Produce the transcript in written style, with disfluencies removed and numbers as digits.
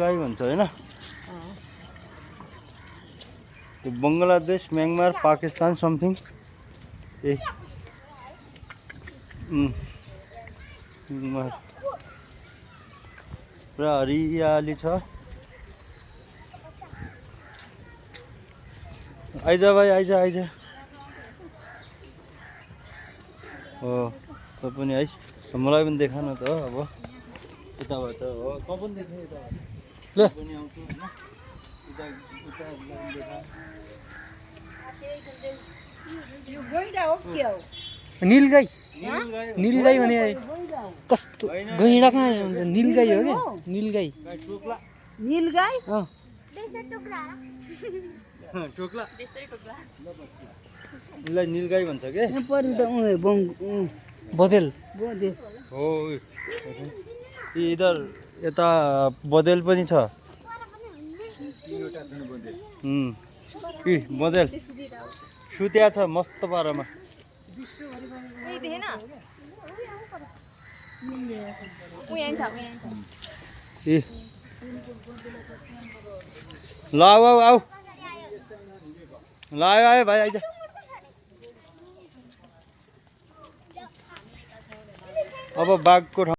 नीलगाई भन्छ हैन त्यो बंगलादेश म्यांमार पाकिस्तान समथिङ ए पुरा हरियाली छ आइज भाइ आइज हो त पनि आइस मलाई पनि देखा न त अब यताबाट हो त पनि देख्ने यताबाट ल पनि आउँछु हैन उता देखा यो गैंडा हो के हो नीलगाई नीलगाई भने कस्तो गैंडा कहाँ हुन्छ नीलगाई हो के नीलगाई नीलगाई टोक्ला यसलाई नीलगाई भन्छ के परि त बदेल हो इधर यता बदेल पनि छ बदेल सुत्या छ मस्त पारामा ए ल आऊ आऊ ल आयो भाइ आइज अब बाघको ठाउँ